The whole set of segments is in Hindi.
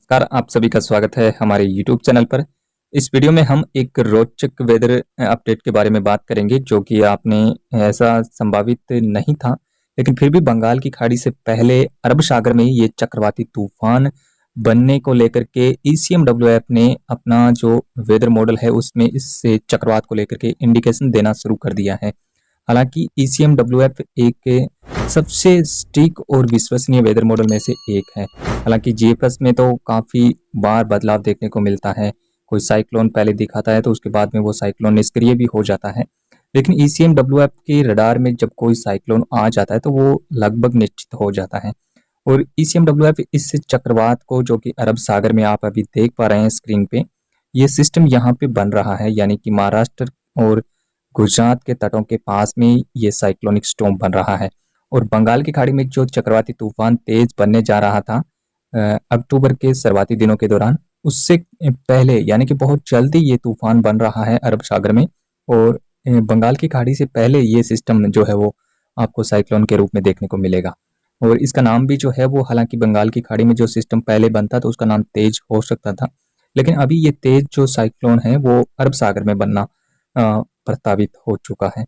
नमस्कार, आप सभी का स्वागत है हमारे यूट्यूब चैनल पर। इस वीडियो में हम एक रोचक वेदर अपडेट के बारे में बात करेंगे, जो कि आपने ऐसा संभावित नहीं था, लेकिन फिर भी बंगाल की खाड़ी से पहले अरब सागर में ये चक्रवाती तूफान बनने को लेकर के ईसीएमडब्ल्यूएफ ने अपना जो वेदर मॉडल है उसमें इस चक्रवात को लेकर के इंडिकेशन देना शुरू कर दिया है। हालांकि ईसीएमडब्ल्यूएफ एक सबसे सटीक और विश्वसनीय वेदर मॉडल में से एक है। हालांकि जीएफएस में तो काफ़ी बार बदलाव देखने को मिलता है। कोई साइक्लोन पहले दिखाता है तो उसके बाद में वो साइक्लोन निष्क्रिय भी हो जाता है। लेकिन ईसीएमडब्ल्यूएफ के रडार में जब कोई साइक्लोन आ जाता है तो वो लगभग निश्चित हो जाता है। और ईसीएमडब्ल्यूएफ इस चक्रवात को, जो कि अरब सागर में आप अभी देख पा रहे हैं स्क्रीन पे, ये सिस्टम यहाँ पे बन रहा है, यानी कि महाराष्ट्र और गुजरात के तटों के पास में ये साइक्लोनिक स्टॉर्म बन रहा है। और बंगाल की खाड़ी में जो चक्रवाती तूफान तेज बनने जा रहा था अक्टूबर के शुरुआती दिनों के दौरान, उससे पहले यानी कि बहुत जल्दी ये तूफान बन रहा है अरब सागर में। और बंगाल की खाड़ी से पहले ये सिस्टम जो है वो आपको साइक्लोन के रूप में देखने को मिलेगा। और इसका नाम भी जो है वो, हालांकि बंगाल की खाड़ी में जो सिस्टम पहले बनता तो उसका नाम तेज हो सकता था, लेकिन अभी ये तेज जो साइक्लोन है वो अरब सागर में बनना प्रस्तावित हो चुका है।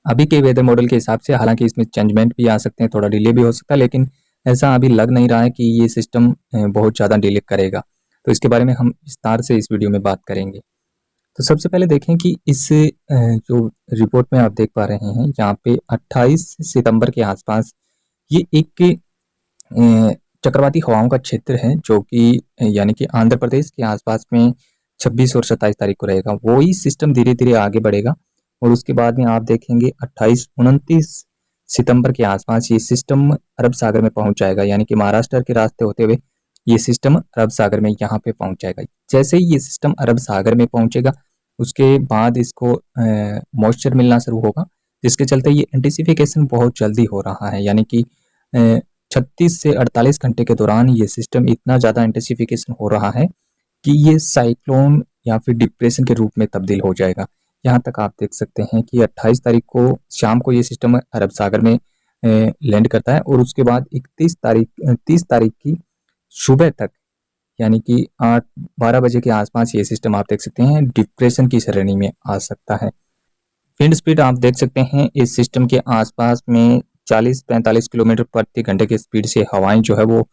अभी के वेदर मॉडल के हिसाब से हालांकि इसमें चेंजमेंट भी आ सकते हैं, थोड़ा डिले भी हो सकता है, लेकिन ऐसा अभी लग नहीं रहा है कि ये सिस्टम बहुत ज़्यादा डिले करेगा। तो इसके बारे में हम विस्तार से इस वीडियो में बात करेंगे। तो सबसे पहले देखें कि इस जो रिपोर्ट में आप देख पा रहे हैं यहाँ पे 28 सितंबर के आसपास ये एक चक्रवाती हवाओं का क्षेत्र है, जो कि यानी कि आंध्र प्रदेश के आसपास में 26 और 27 तारीख को रहेगा। वही सिस्टम धीरे धीरे आगे बढ़ेगा और उसके बाद में आप देखेंगे 28-29 सितंबर के आसपास ये सिस्टम अरब सागर में पहुंच जाएगा, यानी कि महाराष्ट्र के रास्ते होते हुए ये सिस्टम अरब सागर में यहाँ पे पहुंच जाएगा। जैसे ही ये सिस्टम अरब सागर में पहुंचेगा उसके बाद इसको मॉइस्चर मिलना शुरू होगा, जिसके चलते ये एंटिसिफिकेशन बहुत जल्दी हो रहा है, यानी कि 36 से 48 घंटे के दौरान ये सिस्टम इतना ज़्यादा इंटेंसिफिकेशन हो रहा है कि ये साइक्लोन या फिर डिप्रेशन के रूप में तब्दील हो जाएगा। यहाँ तक आप देख सकते हैं कि 28 तारीख को शाम को ये सिस्टम अरब सागर में लैंड करता है और उसके बाद 30 तारीख की सुबह तक, यानी कि 8-12 बजे के आसपास ये सिस्टम आप देख सकते हैं डिप्रेशन की श्रेणी में आ सकता है। विंड स्पीड आप देख सकते हैं इस सिस्टम के आसपास में 40-45 किलोमीटर प्रति घंटे की स्पीड से हवाएं जो है वो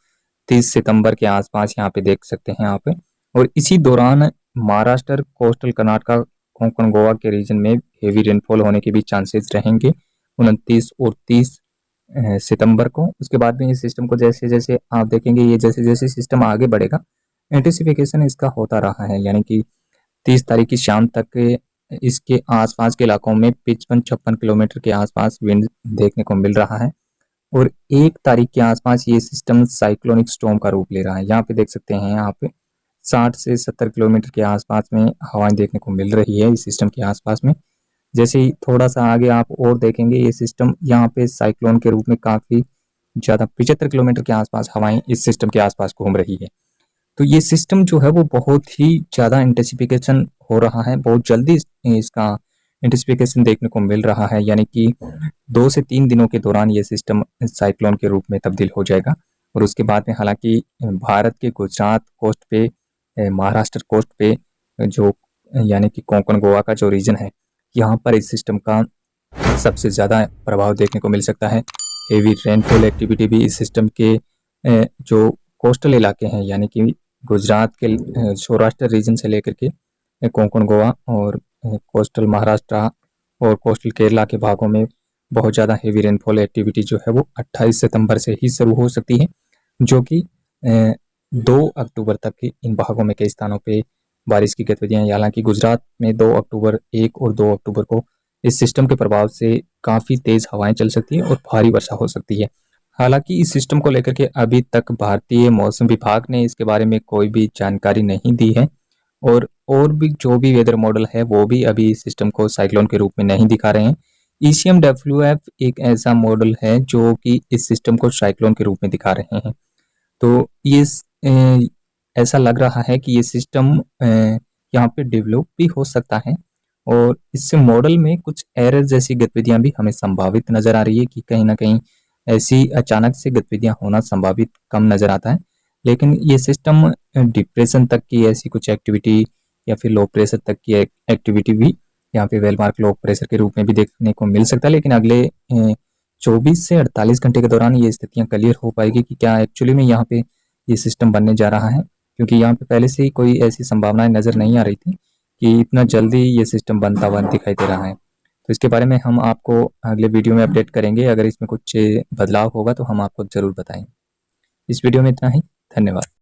30 सितंबर के आसपास यहाँ पे देख सकते हैं आप। और इसी दौरान महाराष्ट्र, कोस्टल कर्नाटका, कोंकण, गोवा के रीजन में हेवी रेनफॉल होने के भी चांसेस रहेंगे 29 और 30 सितंबर को। उसके बाद में इस सिस्टम को जैसे जैसे आप देखेंगे, ये जैसे जैसे सिस्टम आगे बढ़ेगा एंटिसिफिकेशन इसका होता रहा है, यानी कि 30 तारीख की शाम तक इसके आसपास के इलाकों में 55-56 किलोमीटर के आसपास विंड देखने को मिल रहा है। और 1 तारीख के आसपास ये सिस्टम साइक्लोनिक स्टॉर्म का रूप ले रहा है। यहाँ पे देख सकते हैं आप 60 से 70 किलोमीटर के आसपास में हवाएं देखने को मिल रही है इस सिस्टम के आसपास में। जैसे ही थोड़ा सा आगे आप और देखेंगे, ये सिस्टम यहाँ पे साइक्लोन के रूप में काफ़ी ज़्यादा 75 किलोमीटर के आसपास हवाएं इस सिस्टम के आसपास घूम रही है। तो ये सिस्टम जो है वो बहुत ही ज़्यादा इंटेंसिफिकेशन हो रहा है, बहुत जल्दी इसका इंटेंसिफिकेशन देखने को मिल रहा है, यानी कि 2 से 3 दिनों के दौरान ये सिस्टम साइक्लोन के रूप में तब्दील हो जाएगा। और उसके बाद में हालांकि भारत के गुजरात कोस्ट पे, महाराष्ट्र कोस्ट पे जो यानी कि कोंकण गोवा का जो रीजन है, यहाँ पर इस सिस्टम का सबसे ज़्यादा प्रभाव देखने को मिल सकता है। हेवी रेनफॉल एक्टिविटी भी इस सिस्टम के जो कोस्टल इलाके हैं, यानी कि गुजरात के सौराष्ट्र रीजन से लेकर के कोंकण गोवा और कोस्टल महाराष्ट्र और कोस्टल केरला के भागों में बहुत ज़्यादा हेवी रेनफॉल एक्टिविटी जो है वो 28 सितंबर से ही शुरू हो सकती है, जो कि 2 अक्टूबर तक इन भागों में कई स्थानों पे बारिश की गतिविधियां। हालांकि गुजरात में 1 और 2 अक्टूबर को इस सिस्टम के प्रभाव से काफ़ी तेज़ हवाएं चल सकती हैं और भारी वर्षा हो सकती है। हालांकि इस सिस्टम को लेकर के अभी तक भारतीय मौसम विभाग ने इसके बारे में कोई भी जानकारी नहीं दी है और भी जो भी वेदर मॉडल है वो भी अभी इस सिस्टम को साइक्लोन के रूप में नहीं दिखा रहे हैं। ईसीएमडब्ल्यूएफ एक ऐसा मॉडल है जो कि इस सिस्टम को साइक्लोन के रूप में दिखा रहे हैं। तो ये ऐसा लग रहा है कि ये सिस्टम यहाँ पे डेवलप भी हो सकता है और इससे मॉडल में कुछ एरर जैसी गतिविधियां भी हमें संभावित नजर आ रही है कि कहीं ना कहीं ऐसी अचानक से गतिविधियां होना संभावित कम नजर आता है। लेकिन ये सिस्टम डिप्रेशन तक की ऐसी कुछ एक्टिविटी या फिर लो प्रेशर तक की एक्टिविटी भी यहाँ पे वेलमार्क लो प्रेशर के रूप में भी देखने को मिल सकता है। लेकिन अगले 24 से 48 घंटे के दौरान ये स्थितियाँ क्लियर हो पाएगी कि क्या एक्चुअली में यहाँ पे ये सिस्टम बनने जा रहा है, क्योंकि यहाँ पे पहले से ही कोई ऐसी संभावनाएं नज़र नहीं आ रही थी कि इतना जल्दी ये सिस्टम बनता हुआ दिखाई दे रहा है। तो इसके बारे में हम आपको अगले वीडियो में अपडेट करेंगे। अगर इसमें कुछ बदलाव होगा तो हम आपको ज़रूर बताएंगे। इस वीडियो में इतना ही। धन्यवाद।